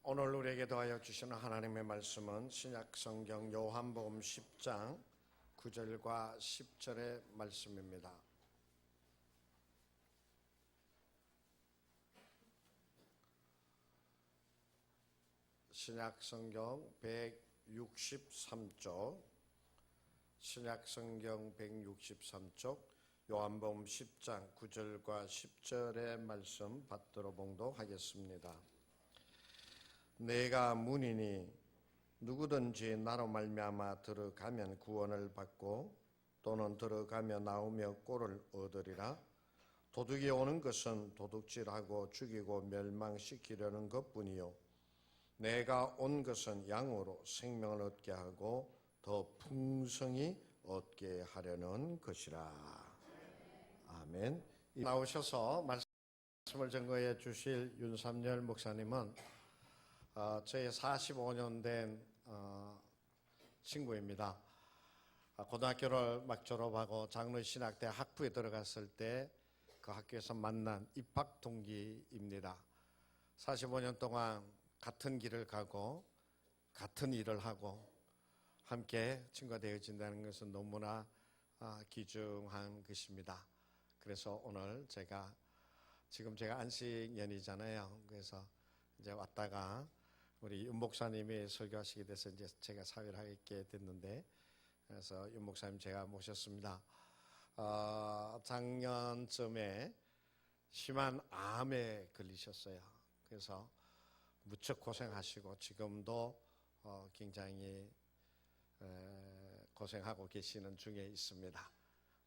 오늘 우리에게 더하여 주시는 하나님의 말씀은 신약성경 요한복음 10장 9절과 10절의 말씀입니다. 신약성경 163쪽 신약성경 163쪽 요한복음 10장 9절과 10절의 말씀 받들어 봉독하겠습니다. 내가 문이니 누구든지 나로 말미암아 들어가면 구원을 받고 또는 들어가며 나오며 꼴을 얻으리라. 도둑이 오는 것은 도둑질하고 죽이고 멸망시키려는 것뿐이요 내가 온 것은 양으로 생명을 얻게 하고 더 풍성히 얻게 하려는 것이라. 아멘. 나오셔서 말씀을 증거해 주실 윤삼열 목사님은 저의 45년 된 친구입니다. 고등학교를 막 졸업하고 장로신학대 학부에 들어갔을 때 그 학교에서 만난 입학 동기입니다. 45년 동안 같은 길을 가고 같은 일을 하고 함께 친구가 되어진다는 것은 너무나 귀중한 것입니다. 그래서 오늘 지금 제가 안식년이잖아요. 그래서 이제 왔다가 우리 윤 목사님이 설교하시게 돼서 이제 제가 사회를 하게 됐는데, 그래서 윤 목사님 제가 모셨습니다. 작년쯤에 심한 암에 걸리셨어요. 그래서 무척 고생하시고 지금도 굉장히 고생하고 계시는 중에 있습니다.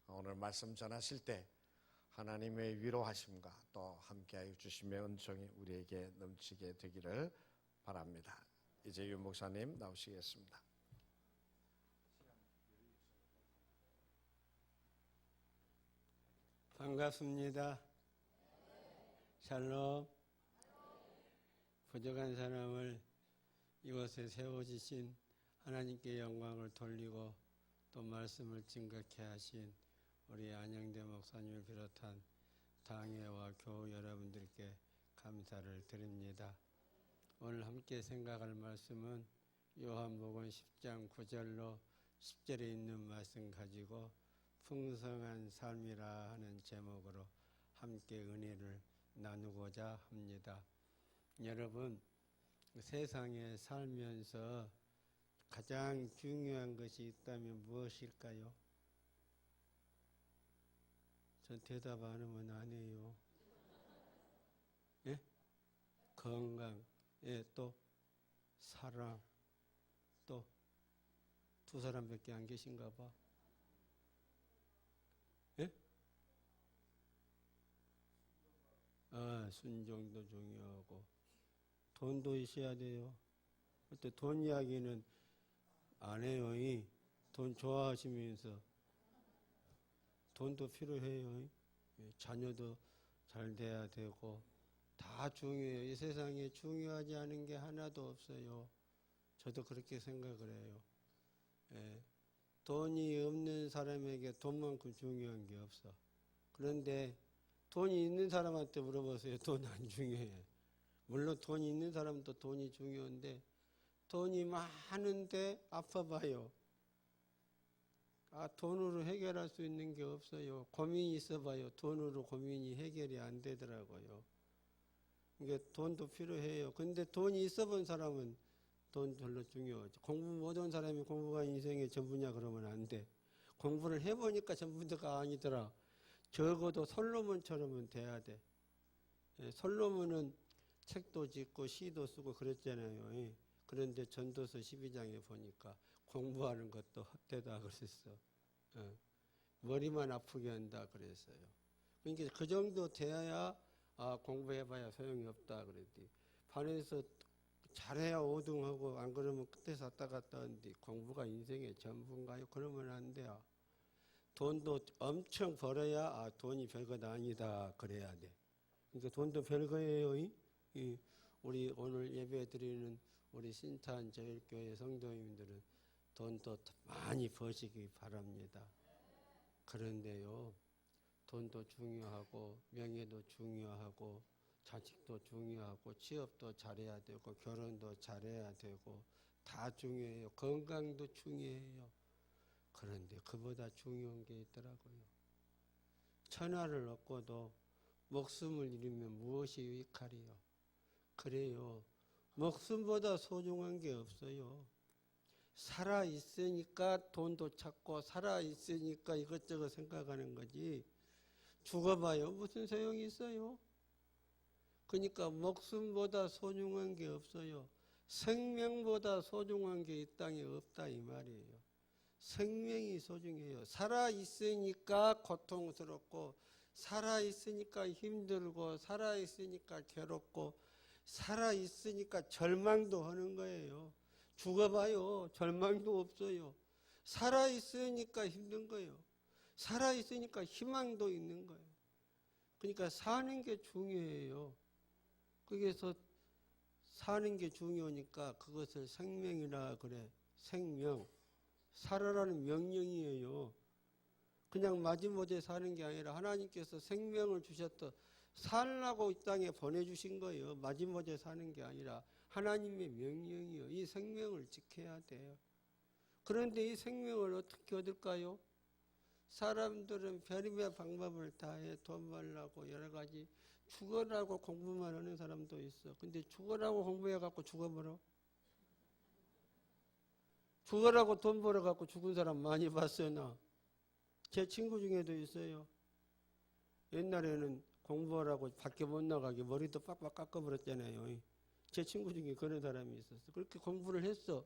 오늘 말씀 전하실 때 하나님의 위로하심과 또 함께하여 주심의 은총이 우리에게 넘치게 되기를 바랍니다. 이제 윤 목사님 나오시겠습니다. 반갑습니다. 샬롬. 부족한 사람을 이곳에 세워주신 하나님께 영광을 돌리고 또 말씀을 증거케 하신 우리 안영대 목사님을 비롯한 당회와 교우 여러분들께 감사를 드립니다. 오늘 함께 생각할 말씀은 요한복음 10장 9절로 10절에 있는 말씀 가지고 풍성한 삶이라 하는 제목으로 함께 은혜를 나누고자 합니다. 여러분, 세상에 살면서 가장 중요한 것이 있다면 무엇일까요? 전 대답 안 하면 안 해요. 예? 건강, 또 사랑, 또 두 사람밖에 안 계신가 봐. 예? 순종도 중요하고 돈도 있어야 돼요. 그때 돈 이야기는 안 해요. 돈 좋아하시면서 돈도 필요해요. 자녀도 잘 돼야 되고 다 중요해요. 이 세상에 중요하지 않은 게 하나도 없어요. 저도 그렇게 생각을 해요. 돈이 없는 사람에게 돈만큼 중요한 게 없어. 그런데 돈이 있는 사람한테 물어보세요. 돈 안 중요해. 물론 돈이 있는 사람도 돈이 중요한데 돈이 많은데 아파봐요. 돈으로 해결할 수 있는 게 없어요. 고민이 있어봐요. 돈으로 고민이 해결이 안 되더라고요. 이게 돈도 필요해요. 근데 돈이 있어본 사람은 돈 별로 중요하죠. 공부 못한 사람이 공부가 인생의 전부냐 그러면 안 돼. 공부를 해보니까 전부가 아니더라. 적어도 솔로몬처럼은 돼야 돼. 솔로몬은 책도 짓고 시도 쓰고 그랬잖아요. 그런데 전도서 12장에 보니까 공부하는 것도 헛되다 그랬어. 머리만 아프게 한다 그랬어요. 그러니까 그 정도 돼야 공부해봐야 소용이 없다 그랬지. 반에서 잘해야 5등하고 안 그러면 끝에서 왔다 갔다 하는데 공부가 인생의 전부인가요? 그러면 안 돼요. 돈도 엄청 벌어야 돈이 별것 아니다 그래야 돼. 그러니까 돈도 별거예요. 우리 오늘 예배 드리는 우리 신탄 제일교회 성도님들은 돈도 많이 버시기 바랍니다. 그런데요, 돈도 중요하고 명예도 중요하고 자식도 중요하고 취업도 잘해야 되고 결혼도 잘해야 되고 다 중요해요. 건강도 중요해요. 그런데 그보다 중요한 게 있더라고요. 천하를 얻고도 목숨을 잃으면 무엇이 유익하리요? 그래요. 목숨보다 소중한 게 없어요. 살아있으니까 돈도 찾고 살아있으니까 이것저것 생각하는 거지. 죽어봐요. 무슨 소용이 있어요? 그러니까 목숨보다 소중한 게 없어요. 생명보다 소중한 게 이 땅에 없다 이 말이에요. 생명이 소중해요. 살아있으니까 고통스럽고 살아있으니까 힘들고 살아있으니까 괴롭고 살아있으니까 절망도 하는 거예요. 죽어봐요. 절망도 없어요. 살아있으니까 힘든 거예요. 살아있으니까 희망도 있는 거예요. 그러니까 사는 게 중요해요. 그래서 사는 게 중요하니까 그것을 생명이라 그래. 생명. 살아라는 명령이에요. 그냥 마지못해 사는 게 아니라 하나님께서 생명을 주셨다. 살라고 이 땅에 보내주신 거예요. 마지못해 사는 게 아니라 하나님의 명령이요. 이 생명을 지켜야 돼요. 그런데 이 생명을 어떻게 얻을까요? 사람들은 별의별 방법을 다해 돈 벌라고 여러 가지 죽어라고 공부만 하는 사람도 있어. 근데 죽어라고 공부해갖고 죽어버려. 죽어라고 돈 벌어갖고 죽은 사람 많이 봤어요, 나. 제 친구 중에도 있어요. 옛날에는 공부하라고 밖에 못 나가게 머리도 빡빡 깎아버렸잖아요. 제 친구 중에 그런 사람이 있었어. 그렇게 공부를 했어.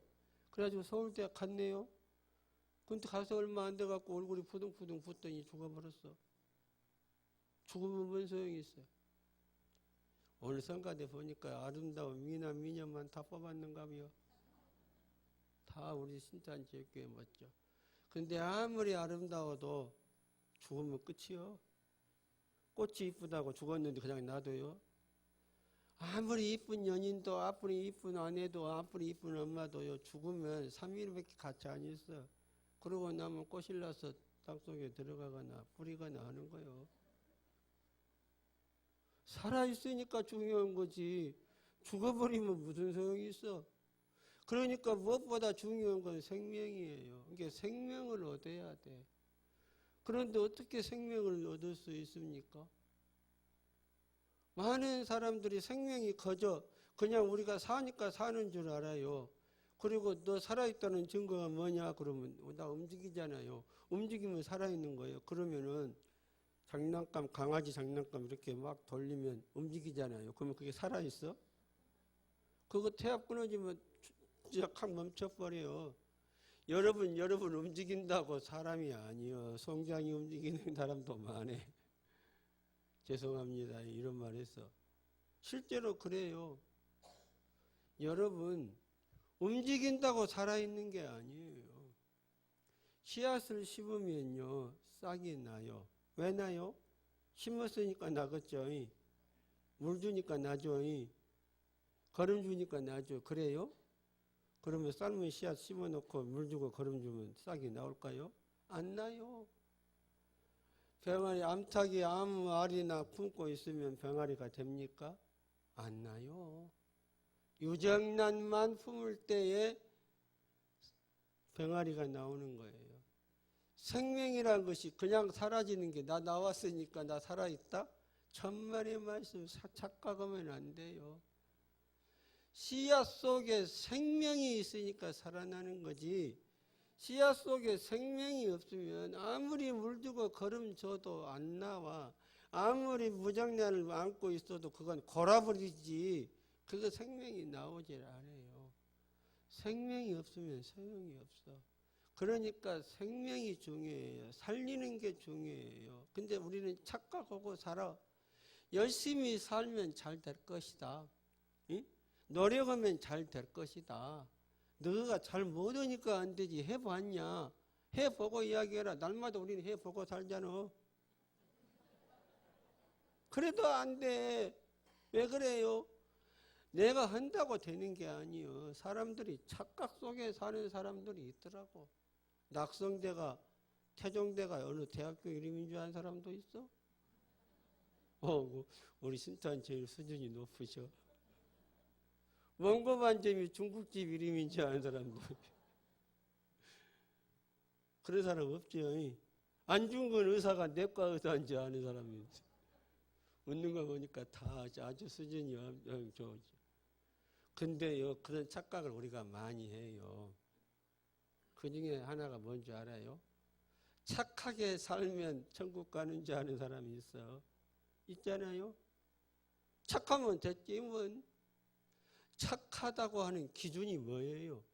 그래가지고 서울대 갔네요. 근데 가서 얼마 안 돼갖고 얼굴이 푸둥푸둥 붓더니 죽어버렸어. 죽으면 뭔 소용이 있어. 오늘 성가대 보니까 아름다운 미남 미녀만 다 뽑았는가며. 다 우리 신탄지역교회 멋져. 근데 아무리 아름다워도 죽으면 끝이요. 꽃이 이쁘다고 죽었는데 그냥 놔둬요. 아무리 이쁜 연인도 아무리 이쁜 아내도 아무리 이쁜 엄마도요. 죽으면 3일밖에 같이 안 있어. 그러고 나면 꽃이 나서 땅속에 들어가거나 뿌리거나 하는 거예요. 살아있으니까 중요한 거지. 죽어버리면 무슨 소용이 있어. 그러니까 무엇보다 중요한 건 생명이에요. 그러니까 생명을 얻어야 돼. 그런데 어떻게 생명을 얻을 수 있습니까? 많은 사람들이 생명이 거저 그냥 우리가 사니까 사는 줄 알아요. 그리고 너 살아있다는 증거가 뭐냐? 그러면 나 움직이잖아요. 움직이면 살아있는 거예요. 그러면은 장난감, 강아지 장난감 이렇게 막 돌리면 움직이잖아요. 그러면 그게 살아있어? 그거 태압 끊어지면 확 멈춰버려요. 여러분 움직인다고 사람이 아니요. 송장이 움직이는 사람도 많네. 죄송합니다. 이런 말 했어. 실제로 그래요. 여러분 움직인다고 살아있는 게 아니에요. 씨앗을 심으면요. 싹이 나요. 왜 나요? 심었으니까 나겠죠. 물 주니까 나죠. 거름 주니까 나죠. 그래요? 그러면 삶은 씨앗 심어놓고 물 주고 거름 주면 싹이 나올까요? 안 나요. 병아리 암탉이 아무 알이나 품고 있으면 병아리가 됩니까? 안 나요. 유정란만 품을 때에 병아리가 나오는 거예요. 생명이라는 것이 그냥 사라지는 게 나 나왔으니까 나 살아있다? 천만의 말씀 착각하면 안 돼요. 씨앗 속에 생명이 있으니까 살아나는 거지. 씨앗 속에 생명이 없으면 아무리 물주고 거름 줘도 안 나와. 아무리 무정란을 안고 있어도 그건 골아버리지. 그거 생명이 나오질 않아요. 생명이 없으면 소용이 없어. 그러니까 생명이 중요해요. 살리는 게 중요해요. 근데 우리는 착각하고 살아. 열심히 살면 잘 될 것이다. 응? 노력하면 잘 될 것이다. 너가 잘 못하니까 안 되지. 해봤냐? 해보고 이야기해라. 날마다 우리는 해보고 살잖아. 그래도 안 돼. 왜 그래요? 내가 한다고 되는 게 아니요. 사람들이 착각 속에 사는 사람들이 있더라고. 낙성대가 태종대가 어느 대학교 이름인 줄 아는 사람도 있어? 우리 신탄 제일 수준이 높으셔. 원고반점이 중국집 이름인 줄 아는 사람도. 그런 사람 없죠. 안중근 의사가 내과 의사인 줄 아는 사람이 있어. 웃는 거 보니까 다 아주 수준이 좋지. 근데요, 그런 착각을 우리가 많이 해요. 그 중에 하나가 뭔지 알아요? 착하게 살면 천국 가는 줄 아는 사람이 있어. 있잖아요? 착하면 됐지, 뭐. 착하다고 하는 기준이 뭐예요?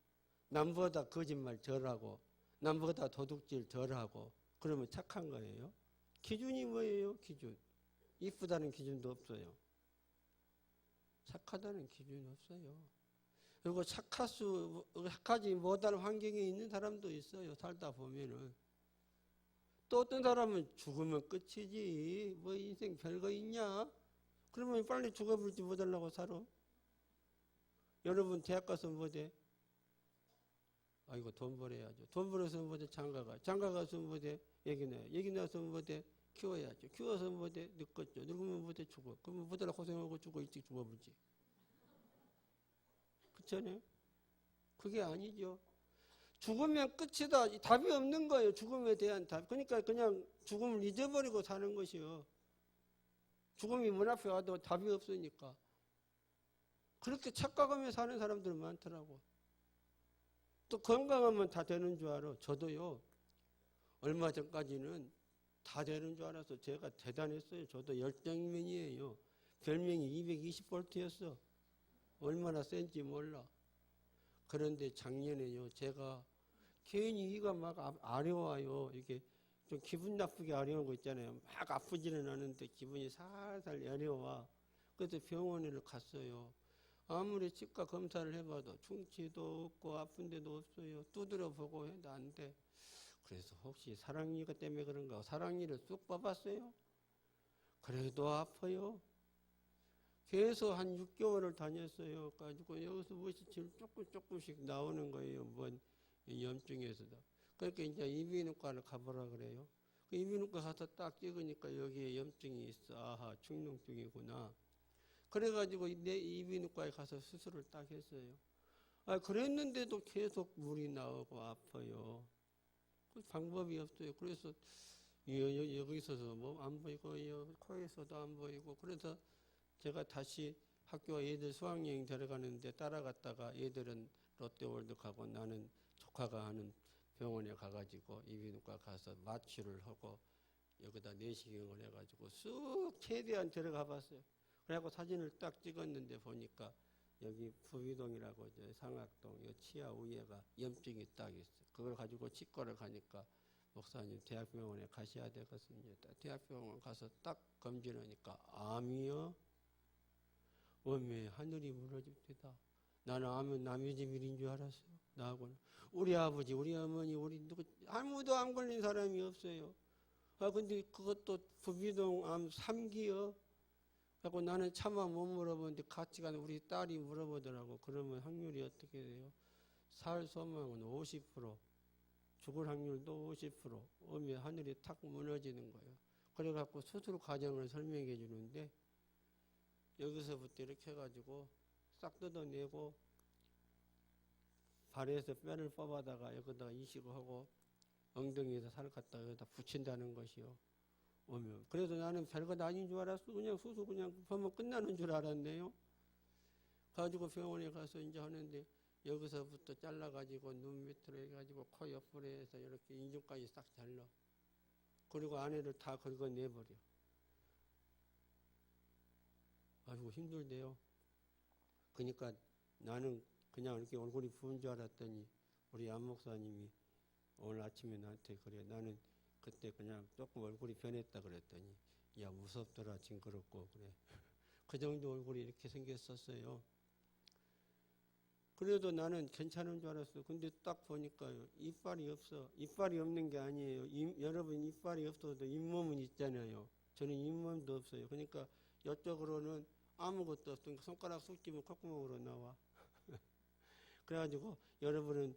남보다 거짓말 덜하고, 남보다 도둑질 덜하고, 그러면 착한 거예요? 기준이 뭐예요? 기준. 이쁘다는 기준도 없어요. 착하다는 기준이 없어요. 그리고 착하지 못할 환경에 있는 사람도 있어요. 살다 보면은. 또 어떤 사람은 죽으면 끝이지. 뭐 인생 별거 있냐? 그러면 빨리 죽어버리지 못하려고 살아. 여러분 대학 가서 뭐 돼? 아이고 돈 벌어야죠. 돈 벌어서 뭐 돼? 장가 가서 뭐 돼? 얘기 나서 뭐 돼? 키워야죠. 키워서 뭐 돼? 늙겠죠. 늙으면 뭐 돼? 죽어. 그러면 뭐더라 고생하고 죽어 일찍 죽어버리지. 그렇잖아요? 그게 아니죠. 죽으면 끝이다. 답이 없는 거예요. 죽음에 대한 답. 그러니까 그냥 죽음을 잊어버리고 사는 것이요. 죽음이 문 앞에 와도 답이 없으니까. 그렇게 착각하며 사는 사람들 많더라고. 또 건강하면 다 되는 줄 알아. 저도요. 얼마 전까지는 다 되는 줄 알아서 제가 대단했어요. 저도 열정맨이에요. 별명이 220볼트였어. 얼마나 센지 몰라. 그런데 작년에요. 제가 괜히 이가 막 아려워요. 이게 좀 기분 나쁘게 아려운 거 있잖아요. 막 아프지는 않은데 기분이 살살 아려워. 그래서 병원에 갔어요. 아무리 치과 검사를 해봐도 충치도 없고 아픈 데도 없어요. 두드려 보고 해도 안 돼. 그래서 혹시 사랑니가 때문에 그런가? 사랑니를 쑥 뽑았어요. 그래도 아파요. 계속 한 6개월을 다녔어요. 가지고 여기서 무엇이 조금씩 나오는 거예요. 뭔 염증에서도. 그러니까 이제 이비인후과를 가보라 그래요. 그 이비인후과 가서 딱 찍으니까 여기에 염증이 있어. 아하, 축농증이구나. 그래가지고 내 이비인후과에 가서 수술을 딱 했어요. 그랬는데도 계속 물이 나오고 아파요. 그 방법이 없어요. 그래서 여기 있어서 뭐 안 보이고 코에서도 안 보이고 그래서 제가 다시 학교 애들 수학여행 데려가는데 따라갔다가 애들은 롯데월드 가고 나는 조카가 하는 병원에 가가지고 이비인후과 가서 마취를 하고 여기다 내시경을 해가지고 쑥 최대한 데려가 봤어요. 그래갖고 사진을 딱 찍었는데 보니까 여기 부위동이라고 상악동 요 치아 위에가 염증이 딱 있어. 그걸 가지고 치과를 가니까 목사님 대학병원에 가셔야 되거든요. 대학병원 가서 딱 검진하니까 암이요. 어메 하늘이 무너집니다. 나는 암은 남의 집 일인 줄 알았어요. 나하고는 우리 아버지, 우리 어머니, 우리 누구 아무도 안 걸린 사람이 없어요. 근데 그것도 부비동 암 3기요. 하고 나는 차마 못 물어보는데 같이 가는 우리 딸이 물어보더라고. 그러면 확률이 어떻게 돼요? 살 소망은 50%, 죽을 확률도 50%. 오면 하늘이 탁 무너지는 거예요. 그래갖고 수술 과정을 설명해 주는데 여기서부터 이렇게 해가지고 싹 뜯어내고 발에서 뼈를 뽑아다가 여기다가 이식을 하고 엉덩이에서 살을 갖다가 여기다 붙인다는 것이요. 오면. 그래서 나는 별거 아닌 줄 알았어. 그냥 수술 그냥 하면 끝나는 줄 알았네요. 가지고 병원에 가서 이제 하는데 여기서부터 잘라가지고 눈 밑으로 해가지고 코 옆으로 해서 이렇게 인중까지 싹 잘라. 그리고 안에를 다 긁어내버려. 아이고 힘들대요. 그러니까 나는 그냥 이렇게 얼굴이 부은 줄 알았더니 우리 안 목사님이 오늘 아침에 나한테 그래. 나는 그때 그냥 조금 얼굴이 변했다 그랬더니 야 무섭더라 징그럽고 그래. 그 정도 얼굴이 이렇게 생겼었어요. 그래도 나는 괜찮은 줄 알았어. 근데 딱 보니까요 이빨이 없어. 이빨이 없는 게 아니에요. 여러분 이빨이 없어도 잇몸은 있잖아요. 저는 잇몸도 없어요. 그러니까 이쪽으로는 아무것도 없으니까 손가락 쑥 끼면 콧구멍으로 나와. 그래가지고 여러분은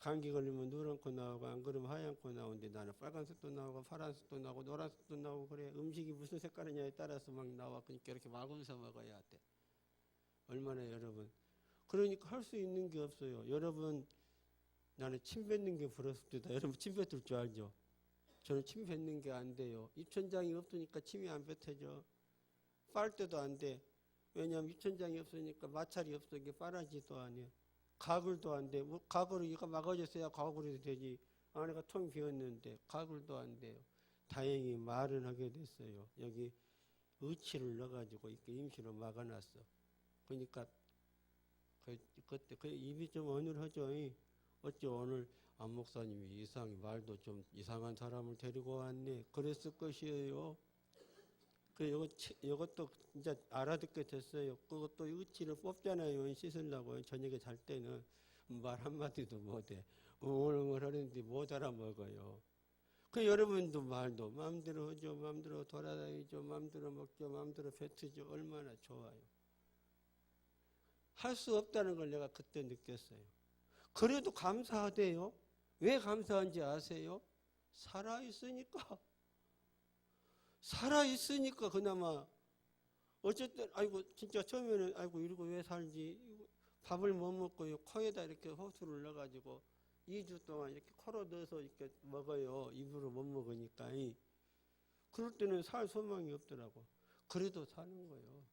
감기 걸리면 누런 코 나오고 안 그러면 하얀 코 나오는데 나는 빨간색도 나오고 파란색도 나오고 노란색도 나오고 그래. 음식이 무슨 색깔이냐에 따라서 막 나와. 그러니까 이렇게 마구서 먹어야 돼. 얼마나 여러분. 그러니까 할 수 있는 게 없어요. 여러분 나는 침 뱉는 게 불었을 때다. 여러분 침 뱉을 줄 알죠? 저는 침 뱉는 게 안 돼요. 입천장이 없으니까 침이 안 뱉어져. 빨 때도 안 돼. 왜냐하면 입천장이 없으니까 마찰이 없어. 이게 빨아지도 안 해. 가글도 안 돼. 뭐 가글을 이거 막아줬어야 가글이 되지. 안에가 텅 비었는데 가글도 안 돼요. 다행히 말은 하게 됐어요. 여기 의치를 넣어가지고 이렇게 임시로 막아놨어. 그러니까 그때 그 입이 좀 어눌하죠. 어찌 오늘 안 목사님이 말도 좀 이상한 사람을 데리고 왔네. 그랬을 것이에요. 이것도 이제 알아듣게 됐어요. 그것도 의치를 뽑잖아요. 씻으려고 저녁에 잘 때는 말 한마디도 못해. 웅얼웅얼 하는데 못 알아먹어요. 그 여러분도 말도 마음대로 하죠. 마음대로 돌아다니죠. 마음대로 먹죠. 마음대로 뱉으죠. 얼마나 좋아요. 할 수 없다는 걸 내가 그때 느꼈어요. 그래도 감사하대요. 왜 감사한지 아세요? 살아있으니까. 살아있으니까 그나마. 어쨌든 아이고 진짜 처음에는 아이고 이러고 왜 살지. 밥을 못 먹고요. 코에다 이렇게 호수를 넣어가지고 2주 동안 이렇게 코로 넣어서 이렇게 먹어요. 입으로 못 먹으니까. 그럴 때는 살 소망이 없더라고. 그래도 사는 거예요.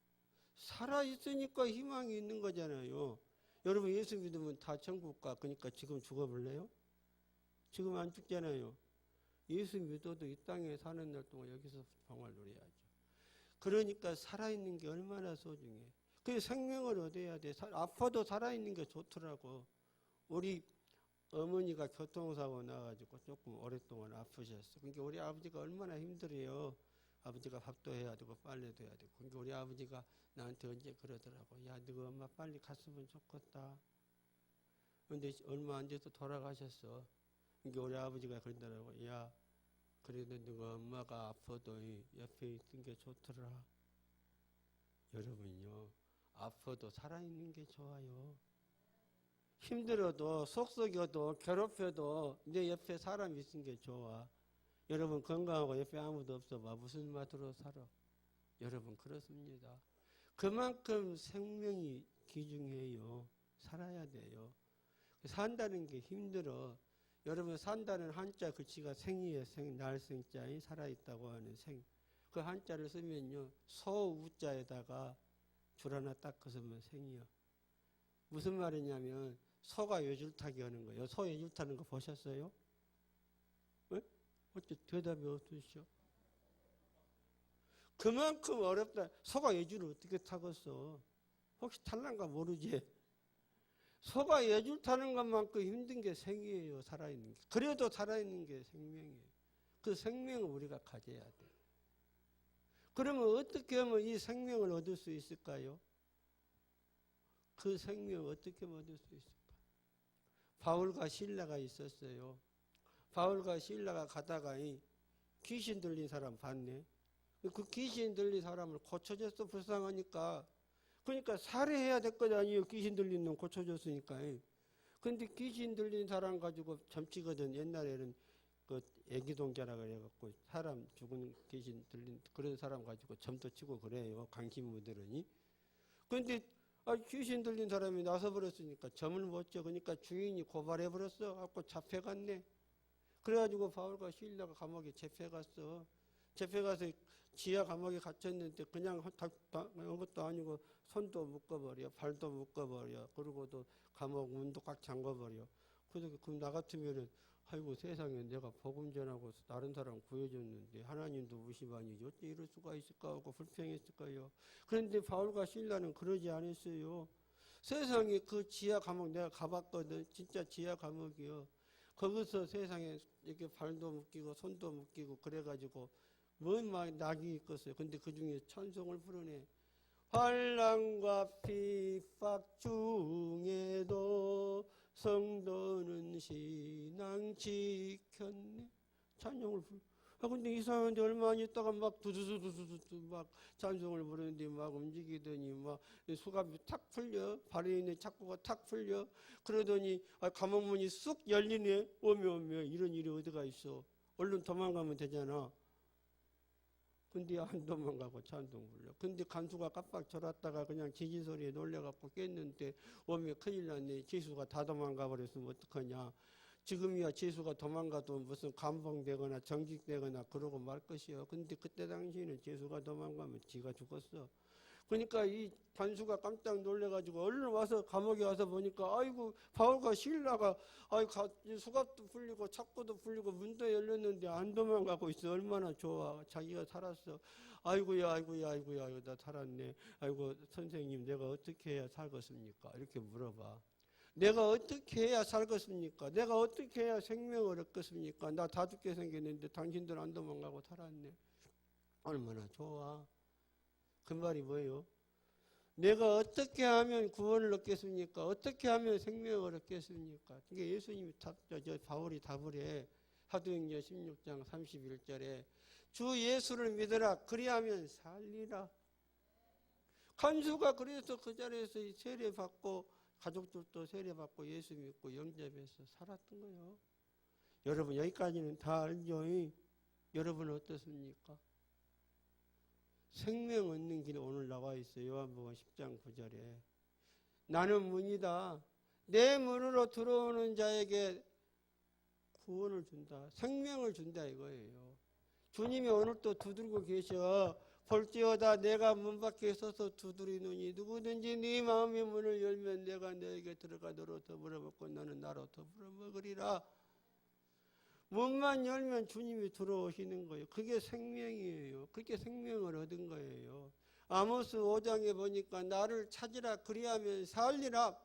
살아있으니까 희망이 있는 거잖아요. 여러분 예수 믿으면 다 천국 가. 그러니까 지금 죽어볼래요? 지금 안 죽잖아요. 예수 믿어도 이 땅에 사는 날 동안 여기서 평화를 누려야죠. 그러니까 살아있는 게 얼마나 소중해. 그 생명을 얻어야 돼. 아파도 살아있는 게 좋더라고. 우리 어머니가 교통사고 나가지고 조금 오랫동안 아프셨어. 그러니까 우리 아버지가 얼마나 힘들어요. 아버지가 밥도 해야 되고 빨래도 해야 되고. 그러니까 우리 아버지가 나한테 언제 그러더라고. 야, 너가 엄마 빨리 갔으면 좋겠다. 근데 얼마 안 돼서 돌아가셨어. 그러니까 우리 아버지가 그러더라고. 야, 그래도 너가 엄마가 아파도 옆에 있는 게 좋더라. 여러분요, 아파도 살아있는 게 좋아요. 힘들어도 속썩여도 괴롭혀도 내 옆에 사람 있는 게 좋아. 여러분 건강하고 옆에 아무도 없어 봐. 무슨 맛으로 살아? 여러분 그렇습니다. 그만큼 생명이 귀중해요. 살아야 돼요. 산다는 게 힘들어. 여러분 산다는 한자 글씨가 생이에요. 날생자에 살아있다고 하는 생. 그 한자를 쓰면요. 소우자에다가 줄 하나 딱 긋으면 생이요. 무슨 말이냐면 소가 외줄 타기 하는 거예요. 소 외줄 타는 거 보셨어요? 왜? 어째 대답이 없으시죠? 그만큼 어렵다. 소가 외줄을 어떻게 타겠어? 혹시 탈란가 모르지? 소가 외줄 타는 것만큼 힘든 게 생이에요. 살아있는 게. 그래도 살아있는 게 생명이에요. 그 생명을 우리가 가져야 돼. 그러면 어떻게 하면 이 생명을 얻을 수 있을까요? 그 생명을 어떻게 얻을 수 있을까? 바울과 실라가 있었어요. 바울과 실라가 가다가 귀신 들린 사람 봤네. 그 귀신 들린 사람을 고쳐줬어. 불쌍하니까. 그러니까 살해해야 될 것 아니에요. 귀신 들린 놈 고쳐줬으니까. 근데 귀신 들린 사람 가지고 점치거든. 옛날에는 그 애기동자라 그래갖고 사람 죽은 귀신 들린 그런 사람 가지고 점도 치고 그래요. 강신무들은. 근데 귀신 들린 사람이 나서버렸으니까 점을 못 쳐. 그러니까 주인이 고발해버렸어. 갖고 잡혀갔네. 그래가지고 바울과 실라가 감옥에 잡혀갔어. 잡혀가서 지하 감옥에 갇혔는데 그냥 한 것도 아니고 손도 묶어버려. 발도 묶어버려. 그리고도 감옥 문도 꽉 잠궈버려. 그래서 그럼 나 같으면은 아이고 세상에 내가 복음 전하고 다른 사람 구해줬는데 하나님도 무시하니 어째 이럴 수가 있을까 하고 불평했을까요. 그런데 바울과 실라는 그러지 않았어요. 세상에 그 지하 감옥 내가 가봤거든. 진짜 지하 감옥이요. 거기서 세상에 이렇게 발도 묶이고 손도 묶이고 그래가지고 뭔 막 낙이 있겠어요. 근데 그 중에 찬송을 부르네. 환난과 핍박 중에도 성도는 신앙 지켰네. 찬송을 부르. 근데 이상한데 얼마 안 있다가 막 두두두두두 막 찬송을 부르는데 막 움직이더니 막 수갑이 탁 풀려. 발에 있는 착고가 탁 풀려. 그러더니 감옥문이 쑥 열리네. 오며 이런 일이 어디가 있어. 얼른 도망가면 되잖아. 근데 안 도망가고 찬송 불러. 근데 간수가 깜빡 졸았다가 그냥 지진 소리에 놀래갖고 깼는데 오며 큰일 났네. 지수가 다 도망가 버렸으면 어떡하냐. 지금이야 지수가 도망가도 무슨 감봉되거나 정직되거나 그러고 말 것이요. 근데 그때 당시에는 지수가 도망가면 지가 죽었어. 그러니까 이 간수가 깜짝 놀래가지고 얼른 와서 감옥에 와서 보니까 아이고 바울과 실라가 수갑도 풀리고 착고도 풀리고 문도 열렸는데 안 도망가고 있어. 얼마나 좋아. 자기가 살았어. 아이고야 나 살았네. 아이고 선생님 내가 어떻게 해야 살겠습니까? 이렇게 물어봐. 내가 어떻게 해야 살겠습니까? 내가 어떻게 해야 생명을 얻겠습니까? 나 다 죽게 생겼는데 당신들 안 도망가고 살았네. 얼마나 좋아. 그 말이 뭐예요? 내가 어떻게 하면 구원을 얻겠습니까? 어떻게 하면 생명을 얻겠습니까? 이게 예수님이 바울이 답을 해. 사도행전 16장 31절에 주 예수를 믿으라. 그리하면 살리라. 간수가 그래서 그 자리에서 세례 받고 가족들도 세례받고 예수 믿고 영접해서 살았던 거예요. 여러분 여기까지는 다 알죠? 여러분은 어떻습니까? 생명 얻는 길이 오늘 나와 있어요. 요한복음 10장 9절에 나는 문이다. 내 문으로 들어오는 자에게 구원을 준다. 생명을 준다 이거예요. 주님이 오늘 또 두드리고 계셔. 볼지어다 내가 문 밖에 서서 두드리노니 누구든지 네 마음의 문을 열면 내가 너에게 들어가 너로 더불어 먹고 너는 나로 더불어 먹으리라. 문만 열면 주님이 들어오시는 거예요. 그게 생명이에요. 그게 생명을 얻은 거예요. 아모스 5장에 보니까 나를 찾으라 그리하면 살리라.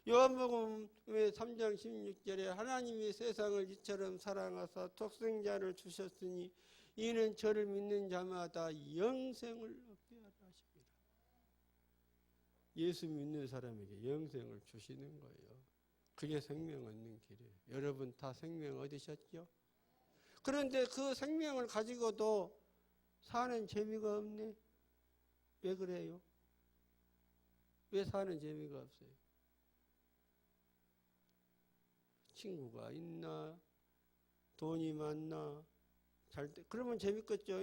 요한복음의 3장 16절에 하나님이 세상을 이처럼 사랑하사 독생자를 주셨으니 이는 저를 믿는 자마다 영생을 얻게 하라 하십니다. 예수 믿는 사람에게 영생을 주시는 거예요. 그게 생명 얻는 길이에요. 여러분 다 생명 얻으셨죠? 그런데 그 생명을 가지고도 사는 재미가 없네. 왜 그래요? 왜 사는 재미가 없어요? 친구가 있나? 돈이 많나? 그러면 재밌겠죠.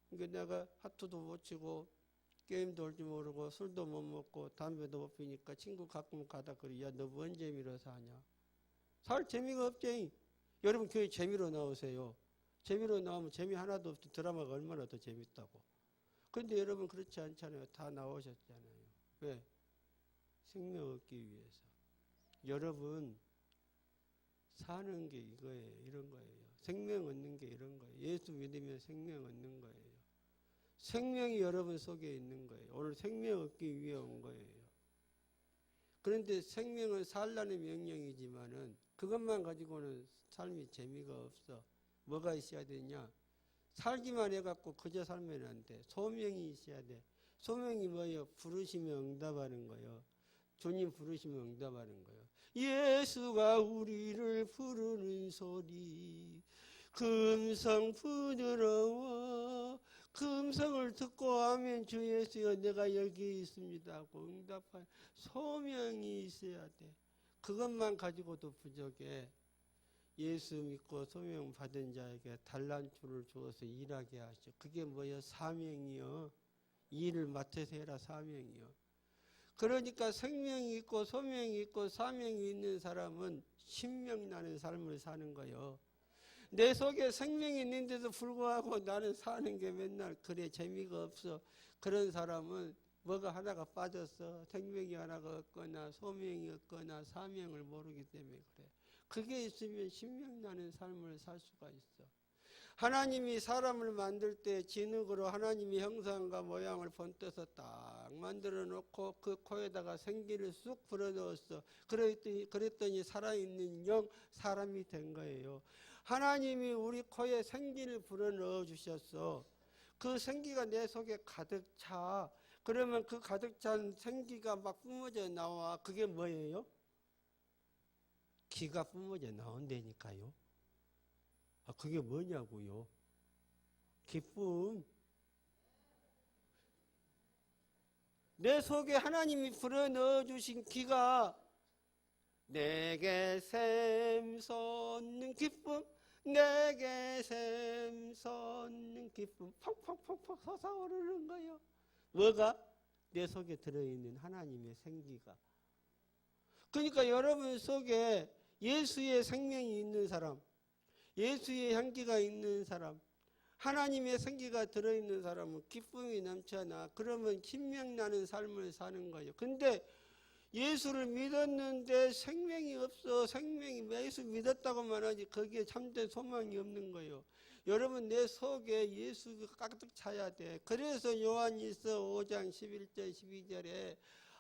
그러니까 내가 하트도 못 치고 게임도 할 줄 모르고 술도 못 먹고 담배도 못 피니까 친구 가끔 가다 그래. 야, 너 뭔 재미로 사냐? 살 재미가 없지. 여러분 교회 재미로 나오세요. 재미로 나오면 재미 하나도 없지. 드라마가 얼마나 더 재밌다고. 그런데 여러분 그렇지 않잖아요. 다 나오셨잖아요. 왜? 생명 얻기 위해서. 여러분 사는 게 이거예요. 이런 거예요. 생명 얻는 게 이런 거예요. 예수 믿으면 생명 얻는 거예요. 생명이 여러분 속에 있는 거예요. 오늘 생명 얻기 위해 온 거예요. 그런데 생명은 살라는 명령이지만은 그것만 가지고는 삶이 재미가 없어. 뭐가 있어야 되냐? 살기만 해갖고 그저 살면 안 돼. 소명이 있어야 돼. 소명이 뭐예요? 부르시면 응답하는 거예요. 주님 부르시면 응답하는 거예요. 예수가 우리를 부르는 소리 금성 부드러워. 금성을 듣고 하면 주 예수여 내가 여기 있습니다 하고 응답한 소명이 있어야 돼. 그것만 가지고도 부족해. 예수 믿고 소명 받은 자에게 달란트를 주어서 일하게 하시오. 그게 뭐예요? 사명이요. 일을 맡아서 해라. 사명이요. 그러니까 생명이 있고 소명이 있고 사명이 있는 사람은 신명나는 삶을 사는 거예요. 내 속에 생명이 있는데도 불구하고 나는 사는 게 맨날 그래 재미가 없어. 그런 사람은 뭐가 하나가 빠졌어. 생명이 하나가 없거나 소명이 없거나 사명을 모르기 때문에 그래. 그게 있으면 신명나는 삶을 살 수가 있어. 하나님이 사람을 만들 때 진흙으로 하나님이 형상과 모양을 본떠서 딱 만들어 놓고 그 코에다가 생기를 쑥 불어넣었어. 그랬더니 살아있는 영 사람이 된 거예요. 하나님이 우리 코에 생기를 불어넣어 주셨어. 그 생기가 내 속에 가득 차. 그러면 그 가득 찬 생기가 막 뿜어져 나와. 그게 뭐예요? 기가 뿜어져 나온다니까요. 그게 뭐냐고요? 기쁨. 내 속에 하나님이 불어넣어 주신 기가 내게 샘솟는 기쁨, 내게 샘솟는 기쁨, 펑펑펑펑 솟아오르는 거예요. 뭐가? 내 속에 들어있는 하나님의 생기가. 그러니까 여러분 속에 예수의 생명이 있는 사람, 예수의 향기가 있는 사람, 하나님의 생기가 들어있는 사람은 기쁨이 넘쳐나. 그러면 신명나는 삶을 사는 거예요. 근데 예수를 믿었는데 생명이 없어. 예수 믿었다고만 하지 거기에 참된 소망이 없는 거예요. 여러분 내 속에 예수가 가득 차야 돼. 그래서 요한일서 5장 11절 12절에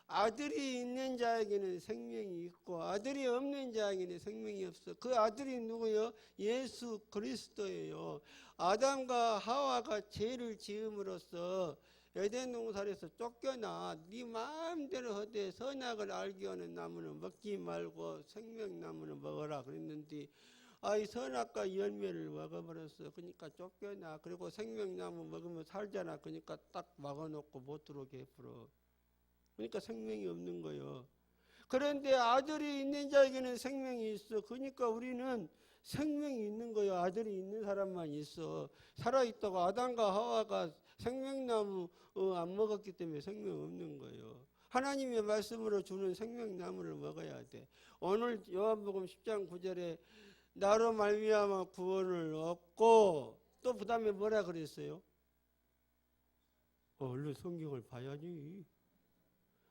아들이 있는 자에게는 생명이 있고 아들이 없는 자에게는 생명이 없어. 그 아들이 누구요? 예수 그리스도예요. 아담과 하와가 죄를 지음으로써 에덴 동산에서 쫓겨나. 네 마음대로 하되 선악을 알게 하는 나무는 먹지 말고 생명나무는 먹어라 그랬는데 이 선악과 열매를 먹어버렸어. 그러니까 쫓겨나. 그리고 생명나무 먹으면 살잖아. 그러니까 딱 막아놓고 못 들어오게 해버려. 그러니까 생명이 없는 거예요. 그런데 아들이 있는 자에게는 생명이 있어. 그러니까 우리는 생명이 있는 거예요. 아들이 있는 사람만 있어. 살아있다고 아담과 하와가 생명나무 안 먹었기 때문에 생명 없는 거예요. 하나님의 말씀으로 주는 생명나무를 먹어야 돼. 오늘 요한복음 10장 9절에 나로 말미암아 구원을 얻고 또 그 다음에 뭐라 그랬어요? 얼른 성경을 봐야지.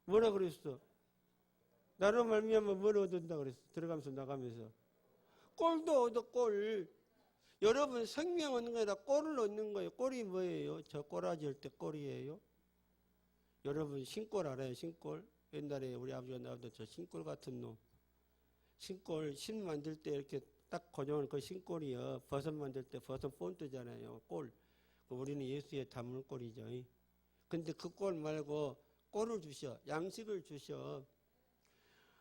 뭐라 그랬어? 나로 말미암아 뭘 얻는다 그랬어? 들어가면서 나가면서 꼴도 얻어. 꼴. 여러분 생명 얻는 거에다 꼴을 얻는 거예요. 꼴이 뭐예요? 저 꼬라지 할 때 꼴이에요. 여러분 신꼴 알아요? 신꼴. 옛날에 우리 아버지가 나오던 저 신꼴 같은 놈. 신꼴 신 만들 때 이렇게 딱 고정하는 그 신꼴이요. 버섯 만들 때 버섯 본드잖아요. 꼴. 우리는 예수에 담을 꼴이죠. 근데 그 꼴 말고 꼴을 주셔. 양식을 주셔.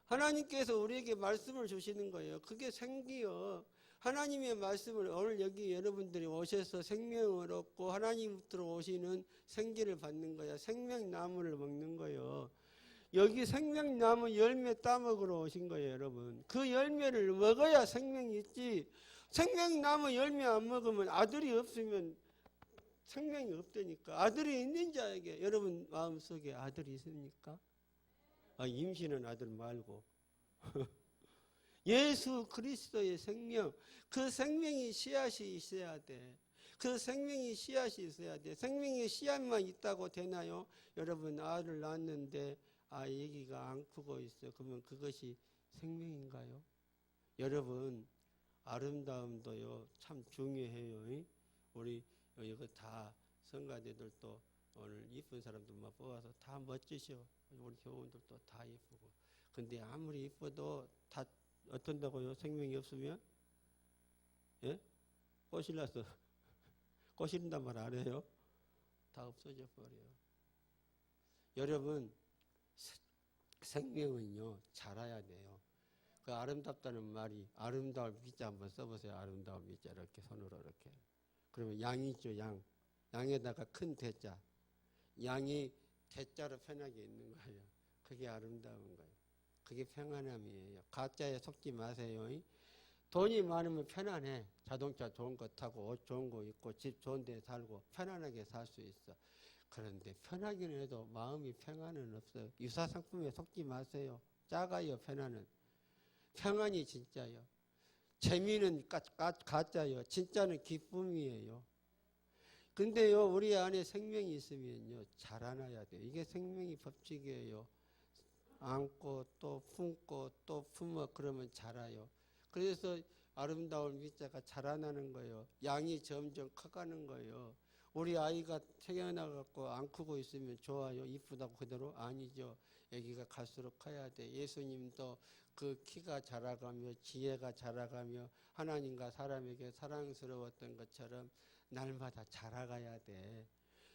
하나님께서 우리에게 말씀을 주시는 거예요. 그게 생기요. 하나님의 말씀을 오늘 여기 여러분들이 오셔서 생명을 얻고 하나님으로 오시는 생기를 받는 거야. 생명나무를 먹는 거예요. 여기 생명나무 열매 따먹으러 오신 거예요, 여러분. 그 열매를 먹어야 생명이 있지. 생명나무 열매 안 먹으면 아들이 없으면 생명이 없다니까. 아들이 있는 자에게 여러분 마음속에 아들이 있습니까? 임신한 아들 말고 예수 그리스도의 생명, 그 생명이 씨앗이 있어야 돼. 그 생명이 씨앗이 있어야 돼. 생명의 씨앗만 있다고 되나요? 여러분 아를 낳았는데 아기가 안 크고 있어. 그러면 그것이 생명인가요? 여러분 아름다움도요 참 중요해요. 우리 이거 다 성가대들도 오늘 이쁜 사람들만 뽑아서 다 멋지셔. 우리 교우들도 다 이쁘고. 근데 아무리 이뻐도 다 어떤다고요? 생명이 없으면? 예? 꼬실라서 꼬실린단 말 안 해요? 다 없어져 버려요. 여러분 생명은요 자라야 돼요. 그 아름답다는 말이 아름다울 미자 한번 써보세요. 아름다울 미자 이렇게 손으로 이렇게. 그러면 양이죠. 양에다가 큰 대자. 양이 대자로 편하게 있는 거예요. 그게 아름다운 거예요. 그게 평안함이에요. 가짜에 속지 마세요. 돈이 많으면 편안해. 자동차 좋은 거 타고 옷 좋은 거 입고 집 좋은 데 살고 편안하게 살 수 있어. 그런데 편하기는 해도 마음이 평안은 없어요. 유사상품에 속지 마세요. 작아요. 편안은. 평안이 진짜요. 재미는 가짜요. 진짜는 기쁨이에요. 근데요 우리 안에 생명이 있으면요 자라나야 돼요. 이게 생명이 법칙이에요. 안고 또 품고 또 품어 그러면 자라요. 그래서 아름다운 미자가 자라나는 거예요. 양이 점점 커가는 거예요. 우리 아이가 태어나갖고 안 크고 있으면 좋아요? 이쁘다고 그대로? 아니죠. 아기가 갈수록 커야 돼. 예수님도 그 키가 자라가며 지혜가 자라가며 하나님과 사람에게 사랑스러웠던 것처럼 날마다 자라가야 돼.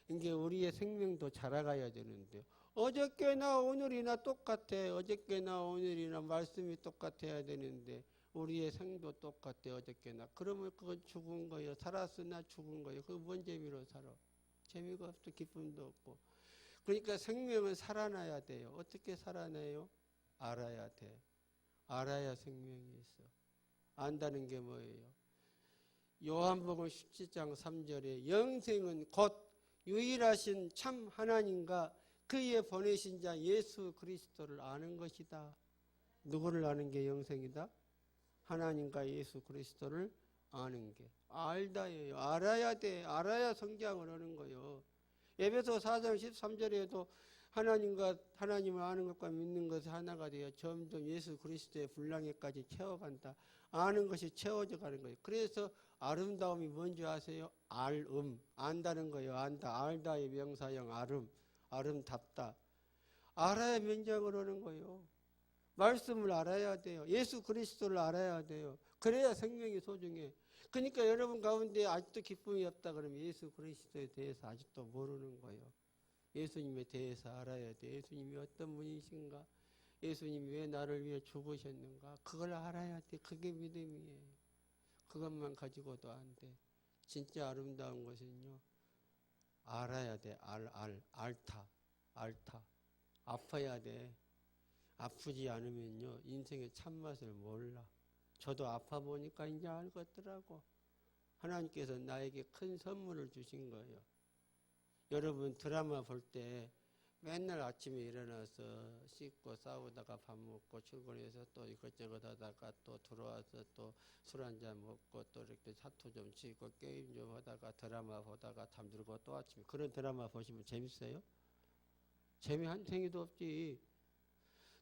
이게 우리의 생명도 자라가야 되는데 어저께나 오늘이나 똑같아. 어저께나 오늘이나 말씀이 똑같아야 되는데 우리의 생도 똑같대 어저께나. 그러면 그건 죽은 거예요. 살았으나 죽은 거예요. 그거 뭔 재미로 살아? 재미가 없어. 기쁨도 없고. 그러니까 생명은 살아나야 돼요. 어떻게 살아나요? 알아야 돼. 알아야 생명이 있어. 안다는 게 뭐예요? 요한복음 17장 3절에 영생은 곧 유일하신 참 하나님과 그의 보내신 자 예수 그리스도를 아는 것이다. 누구를 아는 게 영생이다? 하나님과 예수 그리스도를 아는 게. 알다예요. 알아야 돼. 알아야 성장을 하는 거예요. 에베소 4장 13절에도 하나님과 하나님을 아는 것과 믿는 것이 하나가 되어 점점 예수 그리스도의 분량에까지 채워간다. 아는 것이 채워져 가는 거예요. 그래서 아름다움이 뭔지 아세요? 안다는 거예요. 안다. 알다의 명사형 아름답다. 알아야 명장을 하는 거예요. 말씀을 알아야 돼요. 예수 그리스도를 알아야 돼요. 그래야 생명이 소중해. 그러니까 여러분 가운데 아직도 기쁨이 없다 그러면 예수 그리스도에 대해서 아직도 모르는 거예요. 예수님에 대해서 알아야 돼. 예수님이 어떤 분이신가? 예수님이 왜 나를 위해 죽으셨는가? 그걸 알아야 돼. 그게 믿음이에요. 그것만 가지고도 안 돼. 진짜 아름다운 것은요. 알아야 돼. 알타. 아파야 돼. 아프지 않으면요. 인생의 참맛을 몰라. 저도 아파 보니까 이제 알겠더라고. 하나님께서 나에게 큰 선물을 주신 거예요. 여러분 드라마 볼 때 맨날 아침에 일어나서 씻고 싸우다가 밥 먹고 출근해서 또 이것저것 하다가 또 들어와서 또 술 한잔 먹고 또 이렇게 사투 좀 치고 게임 좀 하다가 드라마 보다가 잠들고 또 아침에 그런 드라마 보시면 재밌어요? 재미 한 탱이도 없지.